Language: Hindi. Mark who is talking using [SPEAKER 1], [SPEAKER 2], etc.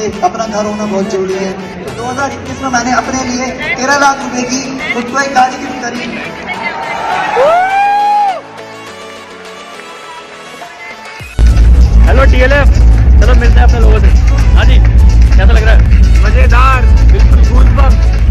[SPEAKER 1] से अपना घर होना बहुत जरूरी है। तो 2021 में मैंने अपने लिए 13 लाख रुपए की खुद को एक गाड़ी गिफ्ट करी।
[SPEAKER 2] हेलो TLF, चलो मिलते हैं अपने लोगों से। हाँ जी, कैसा लग रहा है?
[SPEAKER 3] मजेदार, बिल्कुल गूज़बम्प।